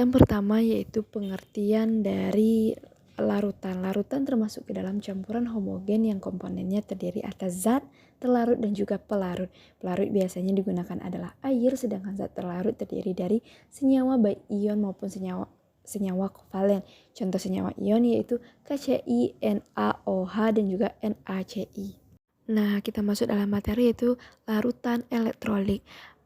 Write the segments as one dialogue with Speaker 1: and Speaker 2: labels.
Speaker 1: Yang pertama yaitu pengertian dari larutan. Larutan termasuk ke dalam campuran homogen yang komponennya terdiri atas zat, terlarut, dan juga pelarut. Pelarut biasanya digunakan adalah air, sedangkan zat terlarut terdiri dari senyawa baik ion maupun senyawa kovalen. Contoh senyawa ion yaitu KCl, NaOH, dan juga NaCl. Nah, kita masuk dalam materi yaitu larutan elektrolit.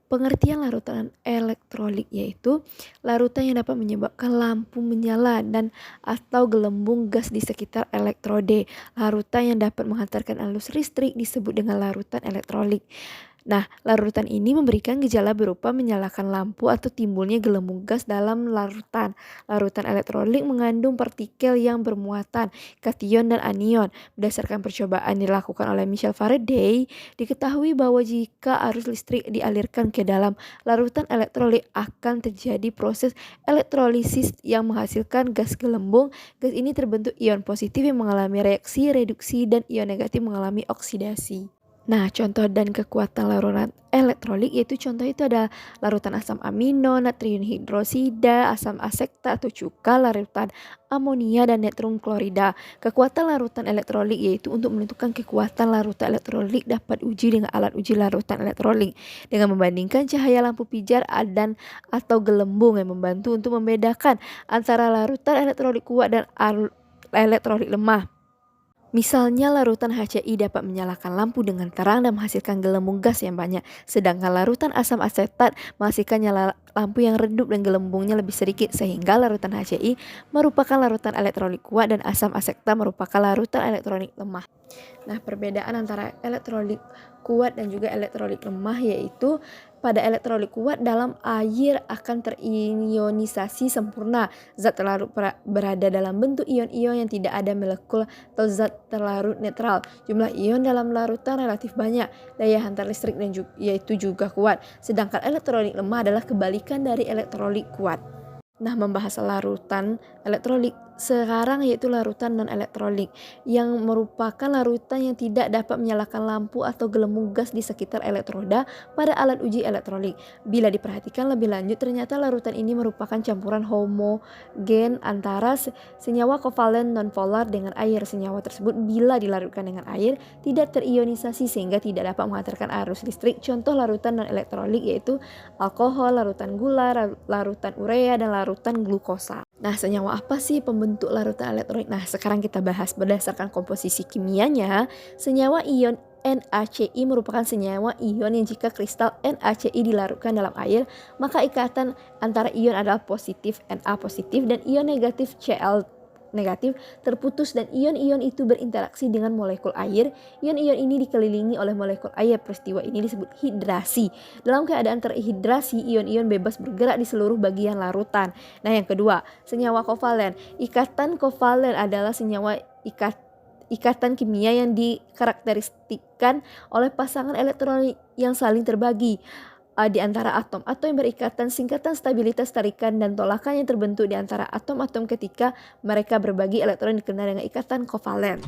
Speaker 1: Pengertian larutan elektrolit yaitu larutan yang dapat menyebabkan lampu menyala dan atau gelembung gas di sekitar elektrode. Larutan yang dapat menghantarkan arus listrik disebut dengan larutan elektrolit. Nah, larutan ini memberikan gejala berupa menyalakan lampu atau timbulnya gelembung gas dalam larutan. Larutan elektrolit mengandung partikel yang bermuatan kation dan anion. Berdasarkan percobaan dilakukan oleh Michael Faraday, diketahui bahwa jika arus listrik dialirkan ke dalam larutan elektrolit akan terjadi proses elektrolisis yang menghasilkan gas gelembung. Gas ini terbentuk ion positif yang mengalami reaksi reduksi dan ion negatif mengalami oksidasi. Nah, contoh dan kekuatan larutan elektrolit yaitu contoh itu ada larutan asam amino, natrium hidrosida, asam asetat atau cuka, larutan amonia, dan natrium klorida. Kekuatan larutan elektrolit yaitu untuk menentukan kekuatan larutan elektrolit dapat uji dengan alat uji larutan elektrolit dengan membandingkan cahaya lampu pijar dan atau gelembung yang membantu untuk membedakan antara larutan elektrolit kuat dan elektrolit lemah. Misalnya larutan HCl dapat menyalakan lampu dengan terang dan menghasilkan gelembung gas yang banyak, sedangkan larutan asam asetat menghasilkan nyala lampu yang redup dan gelembungnya lebih sedikit, sehingga larutan HCl merupakan larutan elektrolit kuat dan asam asetat merupakan larutan elektrolit lemah. Nah, perbedaan antara elektrolit kuat dan juga elektrolit lemah yaitu pada elektrolit kuat dalam air akan terionisasi sempurna. Zat terlarut berada dalam bentuk ion-ion yang tidak ada molekul atau zat terlarut netral. Jumlah ion dalam larutan relatif banyak. Daya hantar listrik yaitu juga kuat. Sedangkan elektrolit lemah adalah kebalikan dari elektrolit kuat. Nah, membahas larutan elektrolit sekarang yaitu larutan non-elektrolit yang merupakan larutan yang tidak dapat menyalakan lampu atau gelembung gas di sekitar elektroda pada alat uji elektrolit. Bila diperhatikan lebih lanjut, ternyata larutan ini merupakan campuran homogen antara senyawa kovalen non-polar dengan air. Senyawa tersebut bila dilarutkan dengan air tidak terionisasi sehingga tidak dapat menghantarkan arus listrik. Contoh larutan non-elektrolit yaitu alkohol, larutan gula, larutan urea, dan larutan glukosa. Nah, senyawa apa sih pembentuk larutan elektrolit? Nah, sekarang kita bahas berdasarkan komposisi kimianya. Senyawa ion NaCl merupakan senyawa ion yang jika kristal NaCl dilarutkan dalam air, maka ikatan antara ion adalah positif Na positif dan ion negatif Cl negatif terputus dan ion-ion itu berinteraksi dengan molekul air. Ion-ion ini dikelilingi oleh molekul air. Peristiwa ini disebut hidrasi. Dalam keadaan terhidrasi, ion-ion bebas bergerak di seluruh bagian larutan. Nah, yang kedua, senyawa kovalen. Ikatan kovalen adalah senyawa ikatan kimia yang dikarakteristikkan oleh pasangan elektron yang saling terbagi di antara atom atau yang berikatan. Singkatan stabilitas tarikan dan tolakan yang terbentuk di antara atom-atom ketika mereka berbagi elektron dikenal dengan ikatan kovalen.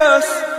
Speaker 2: Yes.